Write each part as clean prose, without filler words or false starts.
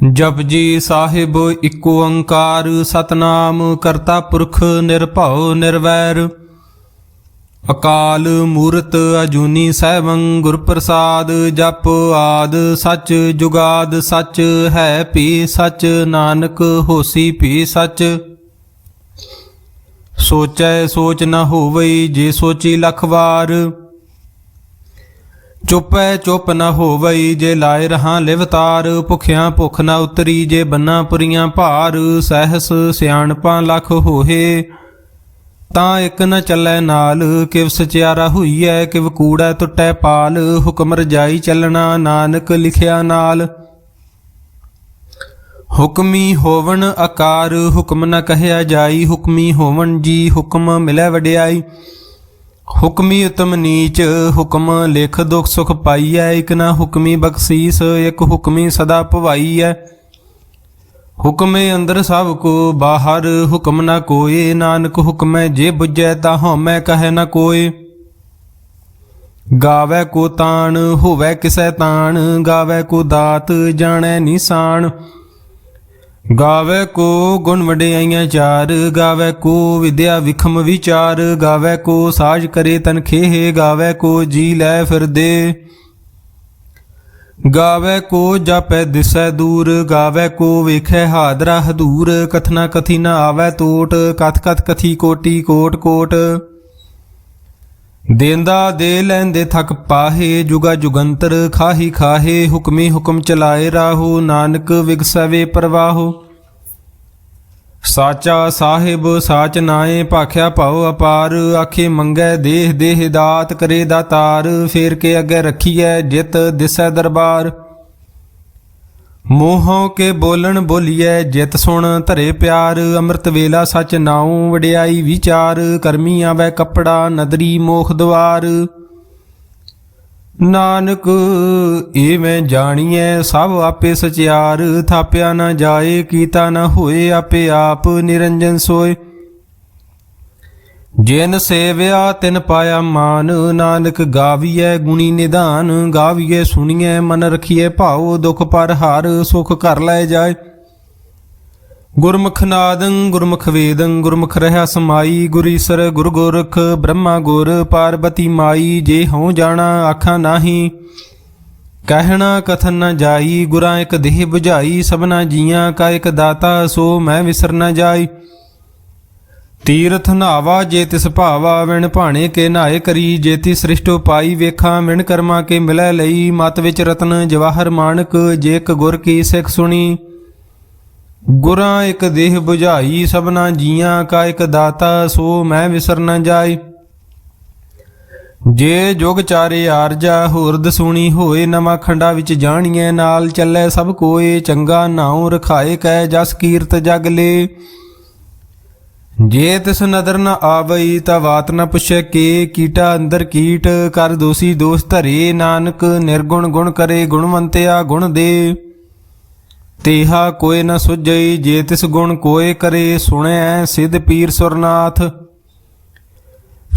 Japji Sahib eco ओंकार सतनाम करता पुरख निर्भव निर्वैर अकाल मूरत अजूनी सैभं गुर प्रसाद जप आद सच जुगाद सच है भी सच नानक होसी भी सच सोचै सोच न होवई जे सोची लख वार ਚੁੱਪੈ ਚੁੱਪ ਨ ਹੋਵਈ ਜੇ ਲਾਏ ਰਹਾਂ ਲਿਵਤਾਰ ਭੁਖਿਆਂ ਭੁੱਖ ਨ ਉਤਰੀ ਜੇ ਬੰਨਾ ਪੁਰੀਆਂ ਭਾਰ ਸਹਿਸ ਸਿਆਣਪਾਂ ਲਖ ਹੋਏ ਤਾਂ ਇੱਕ ਨ ਚੱਲੈ ਨਾਲ ਕਿਵ ਸਚਿਆਰਾ ਹੋਈਐ ਕਿਵ ਕੂੜੈ ਟੁੱਟੈ ਪਾਲ ਹੁਕਮ ਰਜਾਈ ਚੱਲਣਾ ਨਾਨਕ ਲਿਖਿਆ ਨਾਲ ਹੁਕਮੀ ਹੋਵਣ ਆਕਾਰ ਹੁਕਮ ਨ ਕਹਿਆ ਜਾਈ ਹੁਕਮੀ ਹੋਵਣ ਜੀ ਹੁਕਮ ਮਿਲੈ ਵਡਿਆਈ ਹੁਕਮੀ ਉਤਮ ਨੀਚ ਹੁਕਮ ਲਿਖ ਦੁਖ ਸੁਖ ਪਾਈਐ ਇਕ ਨਾ ਹੁਕਮੀ ਬਖਸ਼ੀਸ ਇਕ ਹੁਕਮੀ ਸਦਾ ਭਵਾਈਐ ਹੁਕਮੇ ਅੰਦਰ ਸਭ ਕੋ ਬਾਹਰ ਹੁਕਮ ਨਾ ਕੋਏ ਨਾਨਕ ਹੁਕਮੈ ਜੇ ਬੁਝੈ ਤਾ ਹਉਮੈ ਕਹੈ ਨਾ ਕੋਏ ਗਾਵੈ ਕੋ ਤਾਣ ਹੋਵੈ ਕਿਸੈ ਤਾਣ ਗਾਵੈ ਕੋ ਦਾਤ ਜਾਣੈ ਨਿਸ਼ਾਨ ਗਾਵੈ ਕੋ ਗੁਣ ਵਡਿਆਈਆਂ ਚਾਰ ਗਾਵੈ ਕੋ ਵਿਦਿਆ ਵਿਖਮ ਵਿਚਾਰ ਗਾਵੈ ਕੋ ਸਾਜ ਕਰੇ ਤਨਖੇਹ ਗਾਵੈ ਕੋ ਜੀ ਲੈ ਫਿਰਦੇ ਗਾਵੈ ਕੋ ਜਾਪੈ ਦਿਸੈ ਦੂਰ ਗਾਵੈ ਕੋ ਵੇਖੈ ਹਾਦਰਾ ਹਦੂਰ ਕਥਨਾ ਕਥੀ ਨ ਆਵੈ ਟੋਟ ਕਥ ਕਥ ਕਥੀ ਕੋਟੀ ਕੋਟ ਕੋਟ ਦੇਂਦਾ ਦੇ ਲੈਂਦੇ ਥਕ ਪਾਹੇ ਜੁਗਾ ਜੁਗੰਤਰ ਖਾਹੀ ਖਾਹੇ ਹੁਕਮੀ ਹੁਕਮ ਚਲਾਏ ਰਾਹੋ ਨਾਨਕ ਵਿਗਸਵੇ ਪ੍ਰਵਾਹੋ ਸਾਚਾ ਸਾਹਿਬ ਸਾਚ ਨਾਏ ਭਾਖਿਆ ਭਉ ਅਪਾਰ ਆਖੇ ਮੰਗੈ ਦੇਹ ਦੇਹ ਦਾਤ ਕਰੇ ਦਾਤਾਰ ਫੇਰ ਕੇ ਅੱਗੇ ਰੱਖੀਐ ਜਿਤ ਦਿਸੈ ਦਰਬਾਰ ਮੋਹੋਂ ਕੇ ਬੋਲਣ ਬੋਲੀਐ ਜਿਤ ਸੁਣ ਧਰੇ ਪਿਆਰ ਅੰਮ੍ਰਿਤ ਵੇਲਾ ਸਚ ਨਾਉ ਵਡਿਆਈ ਵਿਚਾਰ ਕਰਮੀ ਆਵੈ ਕੱਪੜਾ ਨਦਰੀ ਮੋਖ ਦਵਾਰ ਨਾਨਕ ਏਵੇਂ ਜਾਣੀਐ ਸਭ ਆਪੇ ਸਚਿਆਰ ਥਾਪਿਆ ਨਾ ਜਾਏ ਕੀਤਾ ਨਾ ਹੋਏ ਆਪੇ ਆਪ ਨਿਰੰਜਨ ਸੋਏ ਜਿਨ ਸੇਵਿਆ ਤਿਨ ਪਾਇਆ ਮਾਨ ਨਾਨਕ ਗਾਵੀਐ ਗੁਣੀ ਨਿਧਾਨ ਗਾਵੀਐ ਸੁਣੀਐ ਮਨ ਰਖੀਐ ਭਾਉ ਦੁਖ ਪਰ ਹਰ ਸੁਖ ਘਰ ਲੈ ਜਾਏ ਗੁਰਮੁਖ ਨਾਦੰ ਗੁਰਮੁਖ ਵੇਦੰ ਗੁਰਮੁਖ ਰਹਿਆ ਸਮਾਈ ਗੁਰ ਈਸਰ ਗੁਰ ਗੋਰਖ ਬ੍ਰਹਮਾ ਗੁਰ ਪਾਰਬਤੀ ਮਾਈ ਜੇ ਹਉ ਜਾਣਾ ਆਖਾਂ ਨਾਹੀ ਕਹਿਣਾ ਕਥਨ ਨ ਜਾਈ ਗੁਰਾਂ ਇੱਕ ਦੇਹ 부ਝਾਈ ਸਭਨਾ ਜੀਆਂ ਕਾ ਇੱਕ ਦਾਤਾ ਸੋ ਮੈਂ ਵਿਸਰ ਨ ਜਾਈ ਤੀਰਥ ਨਾਵਾ ਜੇ ਤਿਸ ਭਾਵਾ ਵਿਣ ਭਾਣੇ ਕੇ ਨਹਾਏ ਕਰੀ ਜੇਤੀ ਸ੍ਰਿਸ਼ਟੋ ਪਾਈ ਵੇਖਾਂ ਵਿਣ ਕਰਮਾ ਕੇ ਮਿਲੈ ਲਈ ਮਤ ਵਿੱਚ ਰਤਨ ਜਵਾਹਰ ਮਾਣਕ ਜੇ ਇੱਕ ਗੁਰ ਕੀ ਸਿੱਖ ਸੁਣੀ ਗੁਰਾਂ ਇੱਕ ਦੇਹ 부ਝਾਈ ਸਭਨਾ ਜੀਆਂ ਕਾ ਇੱਕ ਦਾਤਾ ਸੋ ਮੈਂ ਵਿਸਰ ਨ ਜਾਈ ਜੇ ਜੁਗ ਚਾਰੇ ਆਰਜਾ ਹੋਰਦ ਸੁਣੀ ਹੋਏ ਨਵਾਂ ਖੰਡਾ ਵਿੱਚ ਜਾਣੀਐ ਨਾਲ ਚੱਲੈ ਸਭ ਕੋਏ ਚੰਗਾ ਨਾਉ ਰਖਾਏ ਕੈ ਜਸ ਕੀਰਤ ਜਗ ਲੇ ਜੇ ਤਿਸ ਨਦਰ ਨ ਆਵਈ ਤਾ ਬਾਤ ਨ ਪੁੱਛੈ ਕੇ ਕੀਟਾ ਅੰਦਰ ਕੀਟ ਕਰ ਦੋਸੀ ਦੋਸ ਧਰੇ ਨਾਨਕ ਨਿਰਗੁਣ ਗੁਣ ਕਰੇ ਗੁਣਵੰਤਿਆ ਗੁਣ ਦੇ ਤੇਹਾ ਕੋਇ ਨ ਸੁਝਈ ਜੇ ਤਿਸ ਗੁਣ ਕੋਇ ਕਰੇ ਸੁਣਿਐ ਸਿਧ ਪੀਰ ਸੁਰਨਾਥ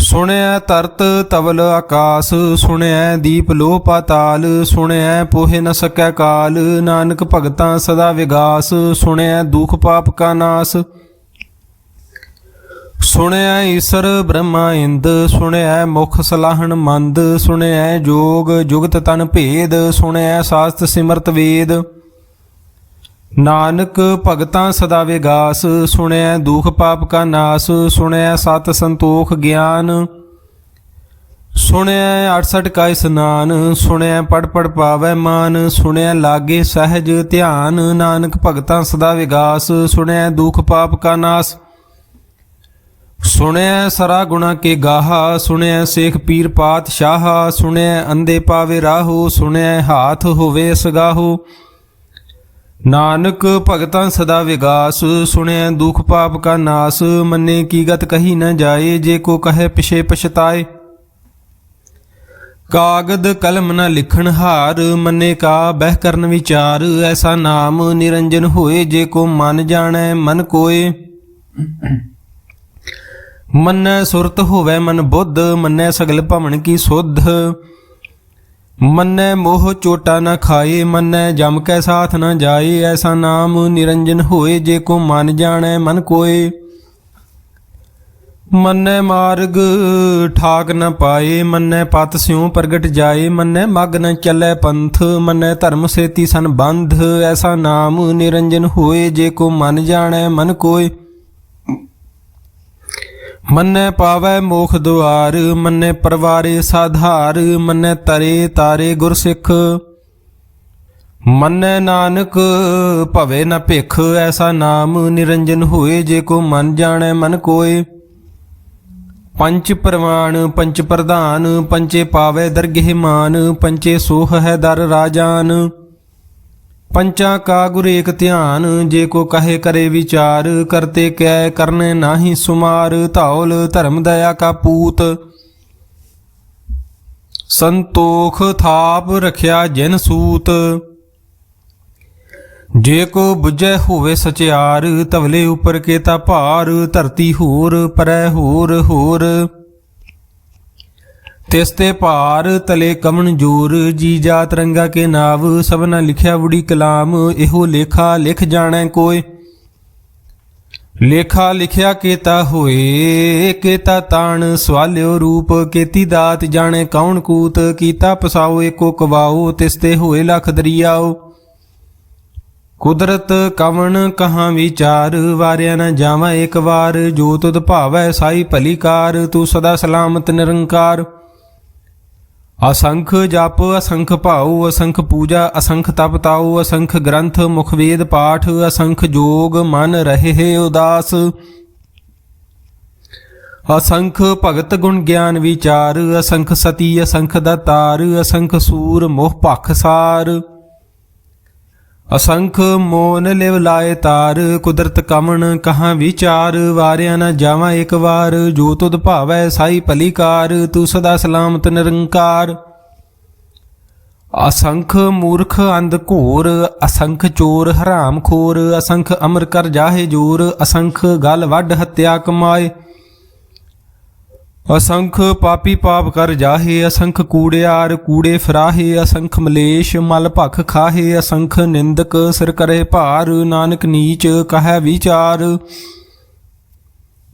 ਸੁਣਿਐ ਧਰਤ ਤਵਲ ਆਕਾਸ ਸੁਣਿਐ ਦੀਪ ਲੋਹ ਪਾਤਾਲ ਸੁਣਿਐ ਪੋਹਿ ਨ ਸਕੈ ਕਾਲ ਨਾਨਕ ਭਗਤਾਂ ਸਦਾ ਵਿਗਾਸ ਸੁਣਿਐ ਦੁਖ ਪਾਪ ਕਾ ਨਾਸ ਸੁਣਿਐ ਈਸਰ ਬ੍ਰਹਮਾ ਇੰਦ ਸੁਣਿਐ ਮੁਖ ਸਲਾਹਣ ਮੰਦ ਸੁਣਿਐ ਜੋਗ ਜੁਗਤ ਤਨ ਭੇਦ ਸੁਣਿਐ ਸਾਸਤ ਸਿਮਰਤ ਵੇਦ ਨਾਨਕ ਭਗਤਾਂ ਸਦਾ ਵਿਗਾਸ ਸੁਣਿਐ ਦੁਖ ਪਾਪ ਕਾ ਨਾਸ ਸੁਣਿਐ ਸਤ ਸੰਤੋਖ ਗਿਆਨ ਸੁਣਿਐ 68 ਕਾ ਇਸਨਾਨ ਸੁਣਿਐ ਪੜ ਪੜ ਪਾਵੈ ਮਾਨ ਸੁਣਿਐ ਲਾਗੇ ਸਹਿਜ ਧਿਆਨ ਨਾਨਕ ਭਗਤਾਂ ਸਦਾ ਵਿਗਾਸ ਸੁਣਿਐ ਦੁਖ ਪਾਪ ਕਾ ਨਾਸ ਸੁਣਿਐ ਸਰਾ ਗੁਣਾ ਕੇ ਗਾਹਾ ਸੁਣਿਐ ਸੇਖ ਪੀਰ ਪਾਤਸ਼ਾਹ ਸੁਣਿਐ ਅੰਧੇ ਪਾਵੇ ਰਾਹੋ ਸੁਣਿਐ ਹਾਥ ਹੋਵੇ ਸਗਾਹੋ ਨਾਨਕ ਭਗਤਾਂ ਸਦਾ ਵਿਗਾਸ ਸੁਣਿਐ ਦੁਖ ਪਾਪ ਕਾ ਨਾਸ ਮੰਨੇ ਕੀ ਗਤ ਕਹੀ ਨ ਜਾਏ ਜੇ ਕੋ ਕਹੈ ਪਿਛੇ ਪਛਤਾਏ ਕਾਗਦ ਕਲਮ ਨ ਲਿਖਣ ਹਾਰ ਮੰਨੇ ਕਾ ਬਹਿ ਕਰਨ ਵਿਚਾਰ ਐਸਾ ਨਾਮ ਨਿਰੰਜਨ ਹੋਏ ਜੇ ਕੋ ਮਨ ਜਾਣੈ ਮਨ ਕੋਏ ਮੰਨੈ ਸੁਰਤ ਹੋਵੈ ਮਨ ਬੁੱਧ ਮੰਨੈ ਸਗਲ ਭਵਨ ਕੀ ਸੁਧ ਮੰਨੈ ਮੋਹ ਚੋਟਾ ਨ ਖਾਏ, ਮੰਨੈ ਜਮ ਕੈ ਸਾਥ ਨ ਜਾਏ। ਐਸਾ ਨਾਮ ਨਿਰੰਜਨ ਹੋਏ, ਜੇ ਕੋ ਮਨ ਜਾਣੈ ਮਨ ਕੋਏ। ਮੰਨੈ ਮਾਰਗ ਠਾਕ ਨ ਪਾਏ, ਮੰਨੈ ਪਤ ਸਿਉ ਪ੍ਰਗਟ ਜਾਏ। ਮੰਨੈ ਮਗ ਨ ਚੱਲੈ ਪੰਥ, ਮੰਨੈ ਧਰਮ ਸੇਤੀ ਸੰਬੰਧ। ਐਸਾ ਨਾਮ ਨਿਰੰਜਨ ਹੋਏ, ਜੇ ਕੋ ਮਨ ਜਾਣੈ ਮਨ ਕੋਏ। ਮੰਨੈ ਪਾਵੈ ਮੋਖ ਦੁਆਰ, ਮੰਨੈ ਪਰਵਾਰੇ ਸਾਧਾਰ। ਮੰਨੈ ਤਰੇ ਤਾਰੇ ਗੁਰ ਸਿੱਖ, ਮੰਨੈ ਨਾਨਕ ਭਵੇ ਨ ਭਿਖ। ਐਸਾ ਨਾਮ ਨਿਰੰਜਨ ਹੋਏ, ਜੇ ਕੋ ਮਨ ਜਾਣੈ ਮਨ ਕੋਏ। ਪੰਚ ਪ੍ਰਵਾਨ ਪੰਚ ਪ੍ਰਧਾਨ, ਪੰਚੇ ਪਾਵੈ ਦਰਗਹਿ ਮਾਨ। ਪੰਚੇ ਸੋਹ ਹੈ ਦਰ ਰਾਜਾਨ, ਪੰਚਾ ਕਾ ਗੁਰ ਏਕ ਧਿਆਨ। ਜੇ ਕੋ ਕਹੇ ਕਰੇ ਵਿਚਾਰ, ਕਰਤੇ ਕੈ ਕਰਨੇ ਨਾਹੀ ਸੁਮਾਰ। ਧੌਲ ਧਰਮ ਦਇਆ ਕਾ ਪੂਤ, ਸੰਤੋਖ ਥਾਪ ਰਖਿਆ ਜਿਨ ਸੂਤ। ਜੇ ਕੋ ਬੁਝੈ ਹੋਵੇ ਸਚਿਆਰ, ਤਵਲੇ ਉਪਰ ਕੇਤਾ ਭਾਰ। ਧਰਤੀ ਹੋਰ ਪਰੈ ਹੋਰ ਹੋਰ, ਤਿਸ ਤੇ ਭਾਰ ਤਲੇ ਕਵਣ ਜੋਰ। ਜੀ ਜਾਤ ਰੰਗਾ ਕੇ ਨਾਵ, ਸਭਨਾ ਲਿਖਿਆ ਵੁੜੀ ਕਲਾਮ। ਇਹੋ ਲੇਖਾ ਲਿਖ ਜਾਣੈ ਕੋਇ, ਲੇਖਾ ਲਿਖਿਆ ਕੇਤਾ ਹੋਏ। ਕੇਤਾ ਤਾਣ ਸਵਾਲਿਓ ਰੂਪ, ਕੇਤੀ ਦਾਤ ਜਾਣੈ ਕੌਣ ਕੂਤ। ਕੀਤਾ ਪਸਾਓ ਏਕੋ ਕਵਾਓ, ਤਿਸ ਤੇ ਹੋਏ ਲਖ ਦਰਿਆਓ। ਕੁਦਰਤ ਕਵਣ ਕਹਾਂ ਵਿਚਾਰ, ਵਾਰਿਆ ਨ ਜਾਵਾਂ ਏਕ ਵਾਰ। ਜੋ ਤੁਧ ਭਾਵੈ ਸਾਈ ਭਲੀ ਕਾਰ, ਤੂੰ ਸਦਾ ਸਲਾਮਤ ਨਿਰੰਕਾਰ। ਅਸੰਖ ਜਪ ਅਸੰਖ ਭਾਉ, ਅਸੰਖ ਪੂਜਾ ਅਸੰਖ ਤਪ ਤਾਉ। ਅਸੰਖ ਗ੍ਰੰਥ ਮੁਖ ਵੇਦ ਪਾਠ, ਅਸੰਖ ਜੋਗ ਮਨ ਰਹੇ ਉਦਾਸ। ਅਸੰਖ ਭਗਤ ਗੁਣ ਗਿਆਨ ਵਿਚਾਰ, ਅਸੰਖ ਸਤੀ ਅਸੰਖ ਦਾਤਾਰ। ਅਸੰਖ ਸੂਰ ਮੋਹ ਭਖ ਸਾਰ, ਅਸੰਖ ਮੋਨ ਲਿਵ ਲਾਏ ਤਾਰ। ਕੁਦਰਤ ਕਵਣ ਕਹਾਂ ਵਿਚਾਰ, ਵਾਰਿਆ ਨ ਜਾਵਾਂ ਏਕ ਵਾਰ। ਜੋ ਤੁਧ ਭਾਵੈ ਸਾਈ ਭਲੀ ਕਾਰ, ਤੂੰ ਸਦਾ ਸਲਾਮਤ ਨਿਰੰਕਾਰ। ਅਸੰਖ ਮੂਰਖ ਅੰਧ ਘੋਰ, ਅਸੰਖ ਚੋਰ ਹਰਾਮ ਖੋਰ। ਅਸੰਖ ਅਮਰ ਕਰ ਜਾਹੇ ਜੋਰ, ਅਸੰਖ ਗਲ ਵੱਢ ਹੱਤਿਆ ਕਮਾਏ। ਅਸੰਖ ਪਾਪੀ ਪਾਪ ਕਰ ਜਾਹੇ, ਅਸੰਖ ਕੂੜਿਆਰ ਕੂੜੇ ਫਰਾਹੇ। ਅਸੰਖ ਮਲੇਸ਼ ਮਲ ਭਖ ਖਾਹੇ, ਅਸੰਖ ਨਿੰਦਕ ਸਿਰ ਕਰੇ ਭਾਰ। ਨਾਨਕ ਨੀਚ ਕਹੈ ਵਿਚਾਰ,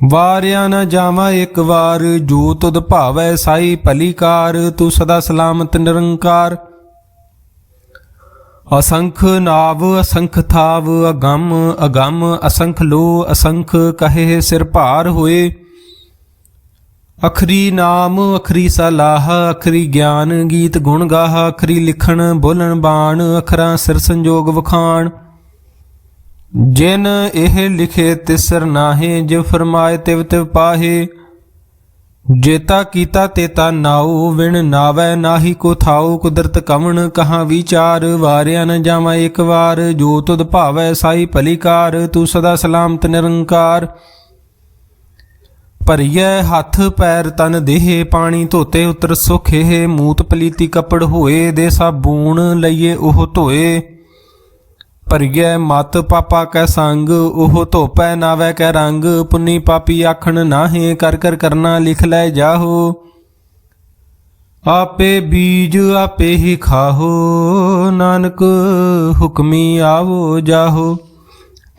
ਵਾਰਿਆ ਨ ਜਾਵਾਂ ਏਕ ਵਾਰ। ਜੋ ਤੁਧ ਭਾਵੈ ਸਾਈ ਭਲੀ ਕਾਰ, ਤੂੰ ਸਦਾ ਸਲਾਮਤ ਨਿਰੰਕਾਰ। ਅਸੰਖ ਨਾਵ ਅਸੰਖ ਥਾਵ, ਅਗੰਮ ਅਗੰਮ ਅਸੰਖ ਲੋ। ਅਸੰਖ ਕਹੇ ਸਿਰ ਭਾਰ ਹੋਏ। ਅਖਰੀ ਨਾਮ ਅਖਰੀ ਸਲਾਹ, ਅਖਰੀ ਗਿਆਨ ਗੀਤ ਗੁਣ ਗਾਹ। ਅਖਰੀ ਲਿਖਣ ਬੋਲਣ ਬਾਣ, ਅਖਰਾਂ ਸਿਰ ਸੰਜੋਗ ਵਖਾਣ। ਜਿਨ ਇਹ ਲਿਖੇ ਤਿਸਰ ਨਾਹੇ, ਜਿਵ ਫਰਮਾਏ ਤਿਵ ਤਿਵ ਪਾਹੇ। ਜੇਤਾ ਕੀਤਾ ਤੇਤਾ ਨਾਉ, ਵਿਣ ਨਾਵੈ ਨਾਹੀ ਕੋ ਥਾਉ। ਕੁਦਰਤ ਕਵਣ ਕਹਾਂ ਵਿਚਾਰ, ਵਾਰਿਆ ਨ ਜਾਵਾਂ ਏਕ ਵਾਰ। ਜੋ ਤੁਧ ਭਾਵੈ ਸਾਈ ਭਲੀ ਕਾਰ, ਤੂੰ ਸਦਾ ਸਲਾਮਤ ਨਿਰੰਕਾਰ। ਭਰੀਐ ਹੱਥ ਪੈਰ ਤਨ ਦੇਹ, ਪਾਣੀ ਧੋਤੇ ਉਤਰ ਸੁਖੇ। ਮੂਤ ਪਲੀਤੀ ਕੱਪੜ ਹੋਏ, ਦੇ ਸਾਬੂਣ ਲਈਏ ਉਹ ਧੋਏ। ਭਰੀਐ ਮਤ ਪਾਪਾ ਕੈ ਸੰਗ, ਉਹ ਧੋਪੈ ਨਾਵੈ ਕੈ ਰੰਗ। ਪੁੰਨੀ ਪਾਪੀ ਆਖਣ ਨਾਹੇ, ਕਰ ਕਰ ਕਰਨਾ ਲਿਖ ਲੈ ਜਾਹੋ। ਆਪੇ ਬੀਜ ਆਪੇ ਹੀ ਖਾਹੋ, ਨਾਨਕ ਹੁਕਮੀ ਆਵੋ ਜਾਹੋ।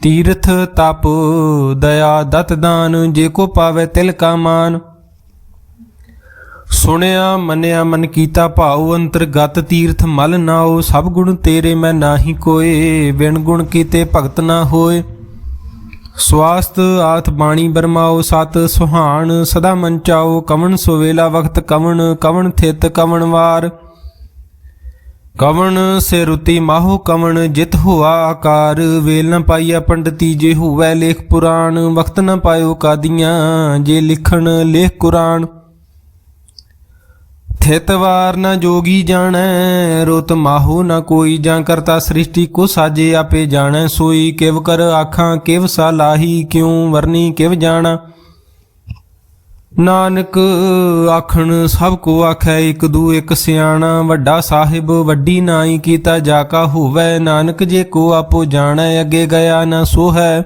ਤੀਰਥ ਤਪ ਦਇਆ ਦਤ ਦਾਨ, ਜੇ ਕੋ ਪਾਵੇ ਤਿਲ ਕਾ ਮਾਨ। ਸੁਣਿਆ ਮੰਨਿਆ ਮਨ ਕੀਤਾ ਭਾਉ, ਅੰਤਰਗਤ ਤੀਰਥ ਮਲ ਨਾਉ। ਸਭ ਗੁਣ ਤੇਰੇ ਮੈਂ ਨਾਹੀ ਕੋਏ, ਬਿਨ ਗੁਣ ਕੀਤੇ ਭਗਤ ਨਾ ਹੋਏ। ਸਵਾਸਤ ਆਥ ਬਾਣੀ ਬਰਮਾਓ, ਸਤ ਸੁਹਾਣ ਸਦਾ ਮਨ ਚਾਓ। ਕਵਣ ਸੁਵੇਲਾ ਵਖਤ ਕਵਣ, ਕਵਣ ਥਿਤ ਕਵਣ ਵਾਰ। ਕਵਣ ਸੇ ਰੁਤੀ ਮਾਹੋ ਕਵਣ, ਜਿਤ ਹੋਆ ਆਕਾਰ। ਵੇਲ ਨ ਪਾਈਆ ਪੰਡਤੀ, ਜੇ ਹੋਵੈ ਲੇਖ ਪੁਰਾਣ। ਵਖਤ ਨ ਪਾਇਓ ਕਾਦੀਆਂ, ਜੇ ਲਿਖਣ ਲੇਖ ਕੁਰਾਨ। ਥਿਤ ਵਾਰ ਨ ਜੋਗੀ ਜਾਣੈ, ਰੁਤ ਮਾਹੋ ਨ ਕੋਈ। ਜਾਂ ਕਰਤਾ ਸ੍ਰਿਸ਼ਟੀ ਕੋ ਸਾਜੇ, ਆਪੇ ਜਾਣੈ ਸੋਈ। ਕਿਵ ਕਰ ਆਖਾਂ ਕਿਵ ਸਲਾਹੀ, ਕਿਉ ਵਰਨੀ ਕਿਵ ਜਾਣਾ। ਨਾਨਕ ਆਖਣ ਸਭ ਕੋ ਆਖੈ, ਇਕ ਦੂ ਇਕ ਸਿਆਣਾ। ਵੱਡਾ ਸਾਹਿਬ ਵੱਡੀ ਨਾਈ, ਕੀਤਾ ਜਾ ਕਾ ਹੋਵੈ। ਨਾਨਕ ਜੇ ਕੋ ਆਪੋ ਜਾਣੈ, ਅੱਗੇ ਗਿਆ ਨਾ ਸੋ ਹੈ।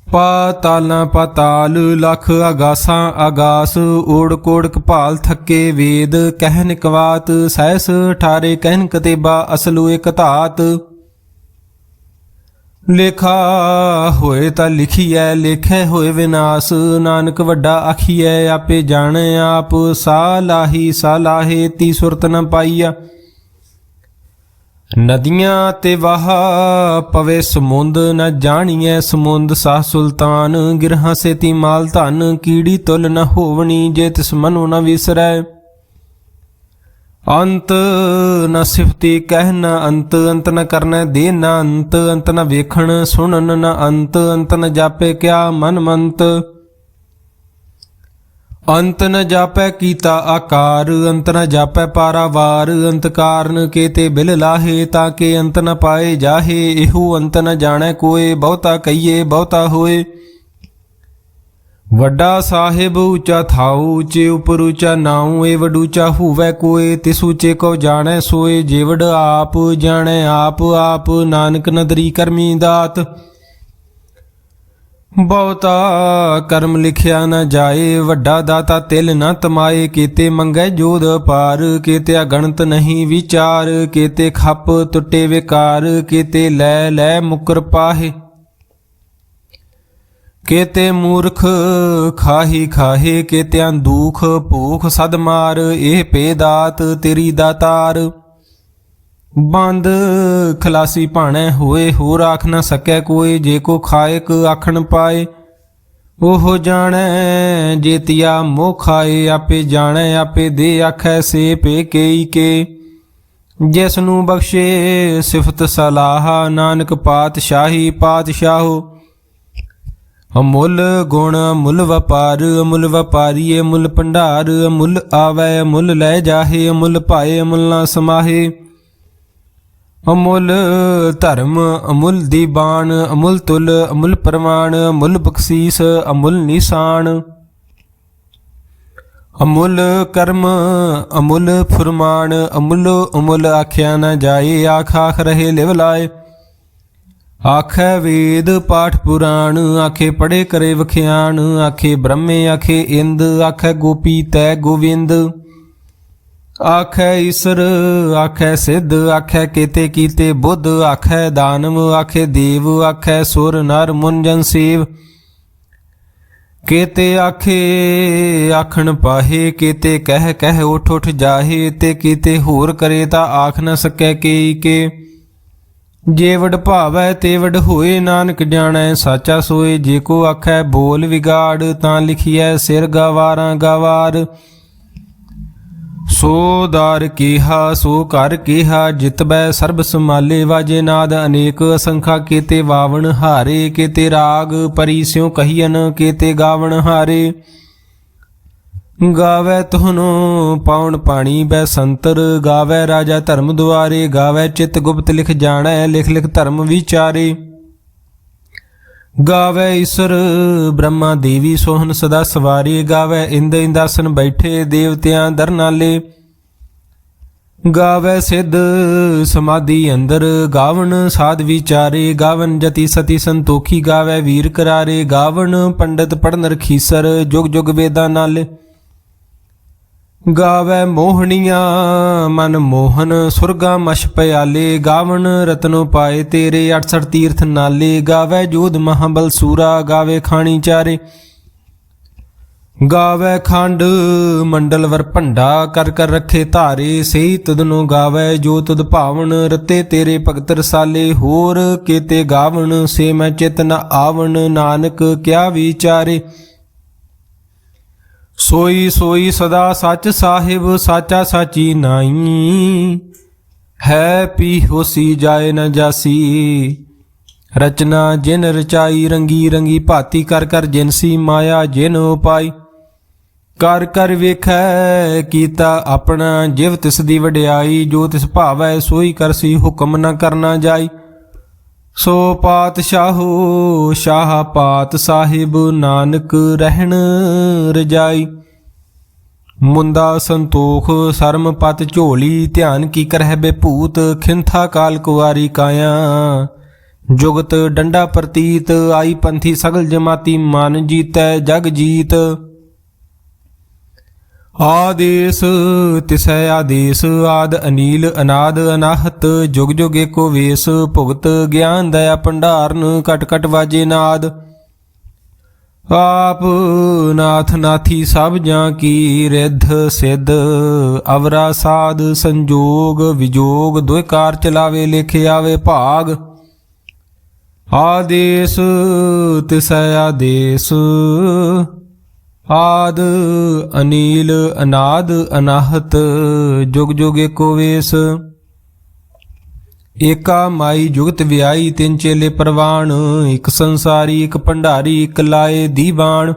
ਪਾਤਾਲਾਂ ਪਾਤਾਲ ਲਖ ਆਗਾਸਾਂ ਆਗਾਸ ਓੜ ਕੋੜ ਕਪਾਲ ਥੱਕੇ ਵੇਦ ਕਹਿਨ ਕਵਾਤ ਸਹਿਸ ਠਾਰੇ ਕਹਿਨ ਕਤੇਬਾ ਅਸਲੂ ਇਕ ਧਾਤ। ਲੇਖਾ ਹੋਏ ਤਾਂ ਲਿਖੀਐ ਲੇਖੈ ਹੋਏ ਵਿਨਾਸ਼ ਨਾਨਕ ਵੱਡਾ ਆਖੀਐ ਆਪੇ ਜਾਣੈ ਆਪ ਸਾ ਲਾਹੇ ਤੀ ਸੁਰਤ ਨ ਪਾਈਆ। ਨਦੀਆਂ ਤੇ ਵਾਹ ਪਵੇ ਸਮੁੰਦ ਨ ਜਾਣੀਐ ਸਮੁੰਦ ਸਾਹ ਸੁਲਤਾਨ ਗਿਰਹਾਂ ਸੇਤੀ ਮਾਲ ਧਨ ਕੀੜੀ ਤੁਲ ਨ ਹੋਵਣੀ ਜੇ ਤਿਸ ਮਨੁ ਨ ਵਿਸਰੈ। ਅੰਤ ਨ ਸਿਫਤੀ ਕਹਿ ਨ ਅੰਤ ਅੰਤ ਨ ਕਰਨੈ ਦੇ ਨ ਅੰਤ ਅੰਤ ਨ ਵੇਖਣ ਸੁਣਨ ਨ ਅੰਤ ਅੰਤ ਨ ਜਾਪੇ ਕਿਆ ਮਨ ਮੰਤ। ਅੰਤ ਨ ਜਾਪੈ ਕੀਤਾ ਆਕਾਰ ਅੰਤ ਨ ਜਾਪੈ ਪਾਰਾਵਾਰ ਅੰਤ ਕਾਰਨ ਕੇਤੇ ਬਿਲ ਲਾਹੇ ਤਾਂ ਕੇ ਅੰਤ ਨ ਪਾਏ ਜਾਹੇ। ਇਹੋ ਅੰਤ ਨ ਜਾਣੈ ਕੋਏ ਬਹੁਤਾ ਕਹੀਏ ਬਹੁਤਾ ਹੋਏ। ਵੱਡਾ ਸਾਹਿਬ ਉੱਚਾ ਥਾਉ ਉੱਚੇ ਉਪਰ ਉੱਚਾ ਨਾਉ ਏ ਵਡ ਉੱਚਾ ਹੋਵੈ ਕੋਏ ਤਿਸ ਉੱਚੇ ਕੋ ਜਾਣੈ ਸੋਏ। ਜੇਵੜ ਆਪ ਜਾਣੈ ਆਪ ਆਪ ਨਾਨਕ ਨਦਰੀ ਕਰਮੀ ਦਾਤ। ਬਹੁਤਾ ਕਰਮ ਲਿਖਿਆ ਨ ਜਾਏ ਵੱਡਾ ਦਾਤਾ ਤਿਲ ਨ ਤਮਾਏ। ਕੀਤੇ ਮੰਗੈ ਜੋਧ ਪਾਰ ਕੀਤੇ ਅਗਣਤ ਨਹੀਂ ਵਿਚਾਰ। ਕੀਤੇ ਖੱਪ ਟੁੱਟੇ ਵਿਕਾਰ ਕੀਤੇ ਲੈ ਲੈ ਮੁਕਰ ਪਾਹੇ। ਕੀਤੇ ਮੂਰਖ ਖਾਹੀ ਖਾਹੇ ਕੀਤਿਆਂ ਦੁਖ ਭੂਖ ਸਦ ਮਾਰ। ਇਹ ਪੇ ਦਾਤ ਤੇਰੀ ਦਾਤਾਰ। ਬੰਦ ਖਲਾਸੀ ਭਾਣੈ ਹੋਏ ਹੋਰ ਆਖ ਨ ਸਕੈ ਕੋਏ। ਜੇ ਕੋ ਖਾਇਕ ਆਖਣ ਪਾਏ ਉਹ ਜਾਣੈ ਜੇਤੀਆ ਮੋਹ ਖਾਏ। ਆਪੇ ਜਾਣੈ ਆਪੇ ਦੇ ਆਖੈ ਸੇ ਪੇ ਕੇਈ ਕੇ। ਜਿਸ ਨੂੰ ਬਖਸ਼ੇ ਸਿਫਤ ਸਲਾਹ ਨਾਨਕ ਪਾਤਸ਼ਾਹੀ ਪਾਤਸ਼ਾਹੋ। ਅਮੁੱਲ ਗੁਣ ਅਮੁੱਲ ਵਪਾਰ ਅਮੁੱਲ ਵਪਾਰੀਏ ਮੁੱਲ ਭੰਡਾਰ। ਅਮੁੱਲ ਆਵੈ ਅਮੁੱਲ ਲੈ ਜਾਹੇ ਅਮੁੱਲ ਭਾਏ ਅਮੁੱਲ ਨਾ ਸਮਾਹੇ। ਅਮੁੱਲ ਧਰਮ ਅਮੁੱਲ ਦੀਬਾਨ ਅਮੁੱਲ ਤੁਲ ਅਮੁੱਲ ਪ੍ਰਮਾਣ ਅਮੁੱਲ ਬਖਸ਼ੀਸ ਅਮੁੱਲ ਨਿਸ਼ਾਨ। ਅਮੁੱਲ ਕਰਮ ਅਮੁੱਲ ਫੁਰਮਾਨ ਅਮੁੱਲ ਅਮੁੱਲ ਆਖਿਆ ਨ ਜਾਏ। ਆਖ ਆਖ ਰਹੇ ਲਿਵ ਲਾਏ। ਆਖੈ ਵੇਦ ਪਾਠ ਪੁਰਾਣ ਆਖੇ ਪੜੇ ਕਰੇ ਵਖਿਆਣ। ਆਖੇ ਬ੍ਰਹਮੇ ਆਖੇ ਇੰਦ ਆਖੈ ਗੋਪੀ ਤੈ ਗੋਵਿੰਦ। ਆਖੈ ਈਸਰ ਆਖੈ ਸਿੱਧ ਆਖੈ ਕੇਤੇ ਕੀਤੇ ਬੁੱਧ। ਆਖੈ ਦਾਨਵ ਆਖੇ ਦੇਵ ਆਖੈ ਸੁਰ ਨਰ ਮੁਨ ਜਨ ਸੇਵ। ਕੇਤੇ ਆਖੇ ਆਖਣ ਪਾਹੇ ਕੇਤੇ ਕਹਿ ਕਹਿ ਉਠ ਉਠ ਜਾਹੇ। ਤੇ ਕੀਤੇ ਹੋਰ ਕਰੇ ਤਾਂ ਆਖ ਨ ਸਕੈ ਕੇਈ ਕੇ। ਜੇ ਵਡ ਭਾਵੈ ਤੇ ਵਡ ਹੋਏ ਨਾਨਕ ਜਾਣੈ ਸਾਚਾ ਸੋਏ। ਜੇ ਕੋ ਆਖੈ ਬੋਲ ਵਿਗਾੜ ਤਾਂ ਲਿਖੀਐ ਸਿਰ ਗਵਾਰਾਂ ਗਵਾਰ। ਸੋ ਦਾਰ ਕੀਹਾ ਸੋ ਘਰ ਕੀਹਾ ਜਿਤਬੈ ਸਰਬ ਸਮਾਲੇ। ਵਾਜੇ ਨਾਦ ਅਨੇਕ ਅਸੰਖਾ ਕੇਤੇ ਵਾਵਣ ਹਾਰੇ। ਕੇਤੇ ਰਾਗ ਪਰੀ ਸਿਉ ਕਹੀਨ ਕੇਤੇ ਗਾਵਣ ਹਾਰੇ। ਗਾਵੈ ਤੁਹਨੋ ਪਾਉਣ ਪਾਣੀ ਬੈ ਸੰਤਰ। ਗਾਵੈ ਰਾਜਾ ਧਰਮ ਦੁਆਰੇ। ਗਾਵੈ ਚਿਤ ਗੁਪਤ ਲਿਖ ਜਾਣੈ ਲਿਖ ਲਿਖ ਧਰਮ ਵਿਚਾਰੇ। ਗਾਵੈ ਈਸਰ ਬ੍ਰਹਮਾ ਦੇਵੀ ਸੋਹਨ ਸਦਾ ਸਵਾਰੇ। ਗਾਵੈ ਇੰਦ ਇੰਦਾਸਨ ਬੈਠੇ ਦੇਵਤਿਆਂ ਦਰ ਨਾਲੇ। ਗਾਵੈ ਸਿੱਧ ਸਮਾਧੀ ਅੰਦਰ ਗਾਵਣ ਸਾਧ ਵਿਚਾਰੇ। ਗਾਵਨ ਜਤੀ ਸਤੀ ਸੰਤੋਖੀ ਗਾਵੈ ਵੀਰ ਕਰਾਰੇ। ਗਾਵਣ ਪੰਡਤ ਪੜਨ ਰਖੀਸਰ ਜੁਗ ਜੁਗ ਵੇਦਾਂ ਨਾਲੇ। ਗਾਵੈ ਮੋਹਣੀਆਂ ਮਨ ਮੋਹਨ ਸੁਰਗਾ ਮਸ਼ ਪਿਆਲੇ। ਗਾਵਣ ਰਤਨੋ ਪਾਏ ਤੇਰੇ 68 ਤੀਰਥ ਨਾਲੇ। ਗਾਵੈ ਜੋਧ ਮਹਾਬਲ ਸੂਰਾ ਗਾਵੇ ਖਾਣੀ ਚਾਰੇ। ਗਾਵੈ ਖੰਡ ਮੰਡਲ ਵਰ ਭੰਡਾ ਕਰ ਕਰ ਰੱਖੇ ਧਾਰੇ। ਸਹੀ ਤੁਧਨੋ ਗਾਵੈ ਜੋ ਤੁਧ ਭਾਵਨ ਰਤੇ ਤੇਰੇ ਭਗਤ ਰਸਾਲੇ। ਹੋਰ ਕੇਤੇ ਗਾਵਣ ਸੇ ਮੈਂ ਚਿਤ ਨ ਆਵਣ ਨਾਨਕ ਕਿਆ ਵਿਚਾਰੇ। ਸੋਈ ਸੋਈ ਸਦਾ ਸੱਚ ਸਾਹਿਬ ਸਾਚਾ ਸਾਚੀ ਨਾਈ। ਹੈ ਪੀ ਹੋਸੀ ਜਾਏ ਨ ਜਾਸੀ। ਰਚਨਾ ਜਿਨ ਰਚਾਈ ਰੰਗੀ ਰੰਗੀ ਭਾਤੀ ਕਰ ਕਰ ਜਿਨਸੀ। ਮਾਇਆ ਜਿਨ ਉਪਾਈ ਕਰ ਕਰ ਵੇਖੈ ਕੀਤਾ ਆਪਣਾ। ਜਿਵ ਤਿਸ ਦੀ ਵਡਿਆਈ ਜੋ ਤਿਸ ਭਾਵੈ ਸੋਈ ਕਰਸੀ ਹੁਕਮ ਨ ਕਰਨਾ ਜਾਈ। ਸੋ ਪਾਤਸ਼ਾਹੋ ਸ਼ਾਹ ਪਾਤ ਸਾਹਿਬ ਨਾਨਕ ਰਹਿਣ ਰਜਾਈ। ਮੁੰਦਾ ਸੰਤੋਖ ਸਰਮ ਪਤ ਝੋਲੀ ਧਿਆਨ ਕੀ ਕਰਹਿ ਬੇ ਭੂਤ। ਖਿੰਥਾ ਕਾਲ ਕੁਆਰੀ ਕਾਇਆ जुगत डंडा प्रतीत, आई पंथी सगल जमाती, मन जीतै जग जीत। आदेश तिसै आदेश, आद अनील अनाद अनाहत, जुग जुग एको वेश, भुगत ज्ञान दया भंडारन, कट कट वाजे नाद। आप नाथ नाथी सब जां की, रिद्ध सिद्ध अवरा साध, संजोग विजोग, दुय कार चलावे, लेखे आवे भाग। आदेश तिसै आदेश, आद अनील अनाद अनाहत, जुग जुग एको वेश। एका माई जुगत व्याई, तिन चेले परवान, एक संसारी एक भंडारी, एक लाए दीवान।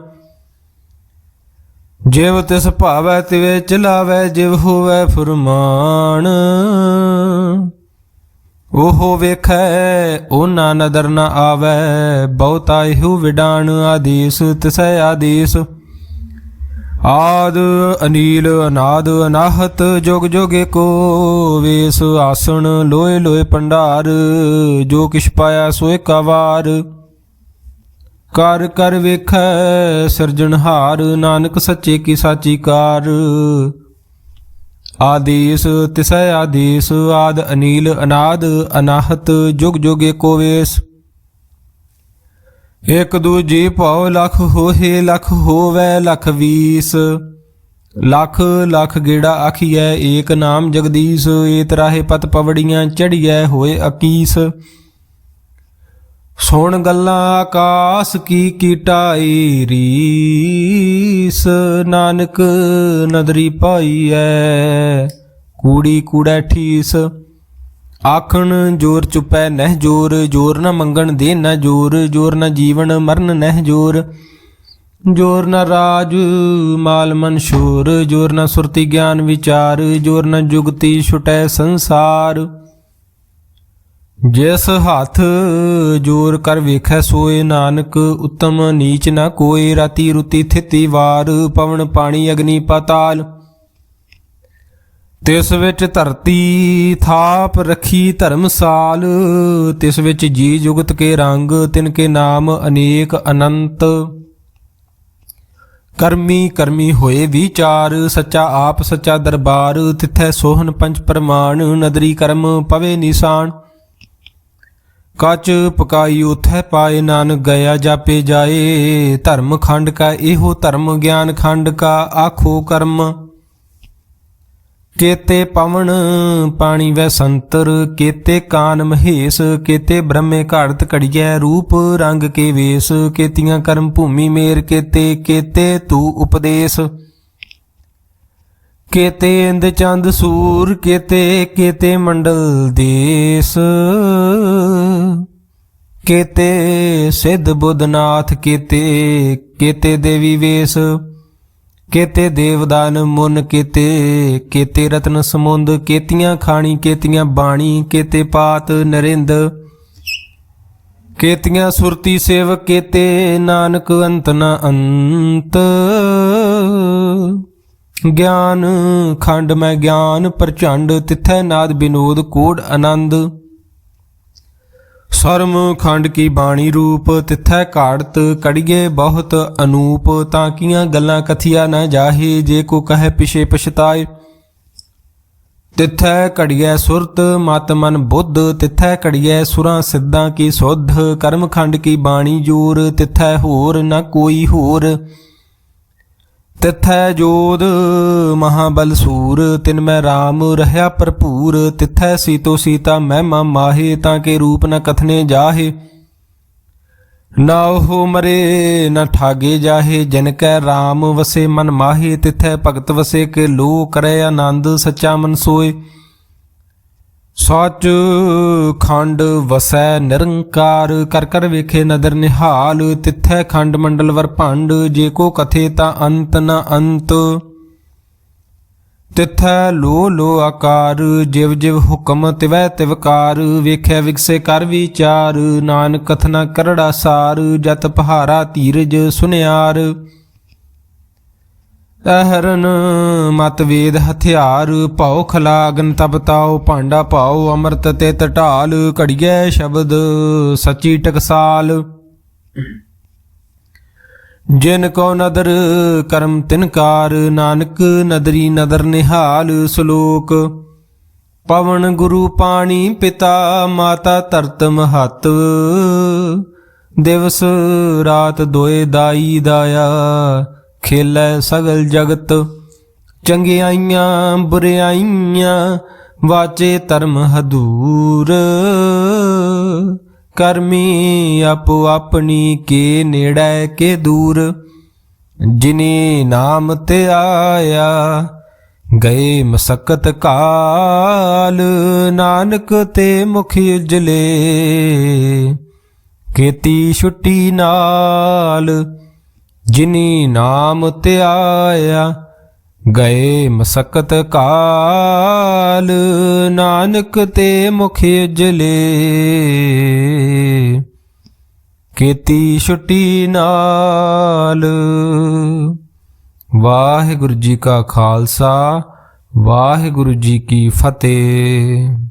जिव तिस भावै तिवे चलावै, जिव होवै फुरमान। ओहो वेखै ओना नदर न आवै, बहुता एहु विडान। आदेश तिसै आदेश, आद अनील अनाद अनाहत, जुग जुग एको वेश। आसन लोए लोए भंडार, जो किछ पाया सो एका वार। कर कर वेखै सिरजनहार, नानक सच्चे की साची कार। आदेश तिसै आदेश, आद अनील अनाद अनाहत, जुग जुग एको वेश। एक दूजे भाव लख होहे, लख होवै लख बीस। लख लख गेड़ा आखिए, एक नाम जगदीश। एत राहे पत पवड़ियां, चढ़िए होए अकीस। सुन गल्लां आकाश की कीटाई रीस। नानक नदरी पाई है, कूड़ी कूड़ै ठीस। आखन जोर चुपै नह जोर, जोर न मंगण दे न जोर। जोर न जीवन मरण नह जोर, जोर न राज माल मन शोर। जोर न सुरति ज्ञान विचार, जोर न जुगति छुटै संसार। जिस हाथ जोर कर वेखै सोए, नानक उत्तम नीच न कोय। राति रुति थिति वार, पवन पानी अग्नि पाताल। तिस विच धरती थाप रखी धर्मसाल। तिस विच जी जुगत के रंग, तिनके नाम अनेक अनंत। करमी करमी होए विचार, सच्चा आप सच्चा दरबार। तिथै सोहन पंच प्रमाण, नदरी कर्म पवे निशान। कच पकाई उथै पाए, नानक गया जापे जाए। धर्म खंड का एहो धर्म, ज्ञान खंड का आखो कर्म। केते पवन पानी वै संतर, केते कान महेश। केते ब्रह्मे घाड़त घड़ियै, रूप रंग के वेश। केतियां कर्म भूमि मेर, केते केते तू उपदेश। केते इंद चंद सूर, केते केते मंडल देश। केते सिद्ध बुद्धनाथ, केते केते देवी वेश। केते देवदान मुन, केते केते रत्न समुंद। केतियां खाणी केतियां बाणी, केते पात नरिंद। केतियां सुरती सेवक, केते नानक अंत न अंत। ज्ञान खंड में ज्ञान प्रचंड, तिथै नाद विनोद कोड आनंद। सरम खंड की बाणी रूप, तिथै घाड़त कड़िए बहुत अनूप। ताकियां गल्लां कथिया न जाहे, जे को कहे पिछे पछताए। तिथै घड़िए सुरत मत मन बुद्ध, तिथै घड़िए सुरां सिद्धां की सुध। कर्म खंड की बाणी जोर, तिथै होर न कोई होर। तिथै जोध महाबल सूर, तिनमै राम रहया भरपूर। तिथै सीतो सीता महिमा माहे, ताके रूप न कथने जाहे। ना ओह मरे न ठागे जाहे, जिनकै राम वसे मन माहे। तिथै भगत वसे के लो, करे आनंद सच्चा मन सोए। सच खंड वसै निरंकार, कर कर वेखे नदर निहाल। तिथै खंड मंडल वर भंड, जे को कथे ता अंत न अंत। तिथै लो लो आकार, जिव जिव हुक्म तिवै तिवकार। वेख्या विकसे कर विचार, नानक कथना करड़ा सार। जत पहारा धीरज सुनियार, ਅਹਰਨ ਮਤ ਵੇਦ ਹਥਿਆਰ ਭਉ ਖਲਾਗਨ ਤਬ ਤਾਉ ਭਾਂਡਾ ਭਾਉ ਅੰਮ੍ਰਿਤ ਤੇ ਢਾਲ ਘੜੀਐ ਸ਼ਬਦ ਸੱਚੀ ਟਕਸਾਲ ਜਿਨ ਕੋ ਨਦਰ ਕਰਮ ਤਿਨਕਾਰ ਨਾਨਕ ਨਦਰੀ ਨਦਰ ਨਿਹਾਲ ਸ਼ਲੋਕ ਪਵਨ ਗੁਰੂ ਪਾਣੀ ਪਿਤਾ ਮਾਤਾ ਧਰਤ ਮਹਤ ਦਿਵਸ ਰਾਤ ਦੋਏ ਦਾਈ ਦਾਇਆ ਖੇਲੈ ਸਗਲ ਜਗਤ ਚੰਗਿਆਈਆਂ ਬੁਰਿਆਈਆਂ ਵਾਚੇ ਧਰਮ ਹਦੂਰ ਕਰਮੀ ਆਪੋ ਆਪਣੀ ਕੇ ਨੇੜੇ ਕੇ ਦੂਰ ਜਿਨੇ ਨਾਮ ਤੇ ਆਇਆ ਗਏ ਮਸਕਤ ਕਾਲ ਨਾਨਕ ਤੇ ਮੁਖ ਉਜਲੇ ਕੀਤੀ ਛੁੱਟੀ ਨਾਲ ਜਿਨੀ ਨਾਮ ਤੇ ਆਇਆ ਗਏ ਮਸਕਤ ਕਾਲ ਨਾਨਕ ਤੇ ਮੁਖ ਉਜਲੇ ਕੀਤੀ ਛੁੱਟੀ ਨਾਲ। ਵਾਹਿਗੁਰੂ ਜੀ ਕਾ ਖਾਲਸਾ ਵਾਹਿਗੁਰੂ ਜੀ ਕੀ ਫਤਿਹ।